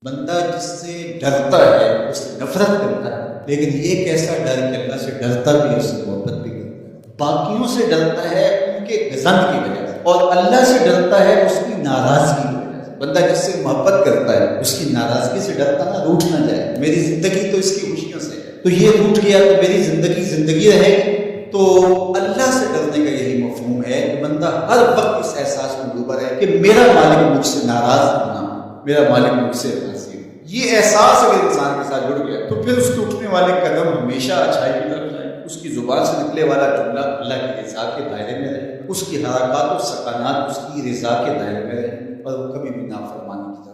बंदा जिससे डरता है उससे नफरत करता है, लेकिन एक ऐसा डर कि अल्लाह से डरता भी है, उससे मोहब्बत भी करता है। बाकियों से डरता है उनके गज़ब की वजह से, और अल्लाह से डरता है उसकी नाराजगी की वजह से। बंदा जिससे मोहब्बत करता है उसकी नाराजगी से डरता ना, रूठ ना जाए, मेरी जिंदगी तो इसकी खुशियों से है, तो ये रूठ गया तो मेरी जिंदगी रहेगी। तो अल्लाह से डरने का यही मफहूम है कि बंदा हर वक्त इस एहसास में डूबा रहे कि मेरा मालिक मुझसे नाराज ना, मेरा मालिक मुझसे राजी हो। ये एहसास अगर इंसान के साथ जुड़ गया तो फिर उसके उठने वाले कदम हमेशा अच्छाई की तरफ जाए, उसकी जुबान से निकले वाला जुमला अल्लाह की रज़ा के दायरे में रहे, उसकी हरकत और सकानात उसकी रज़ा के दायरे में रहे, और वो कभी भी नाफरमानी की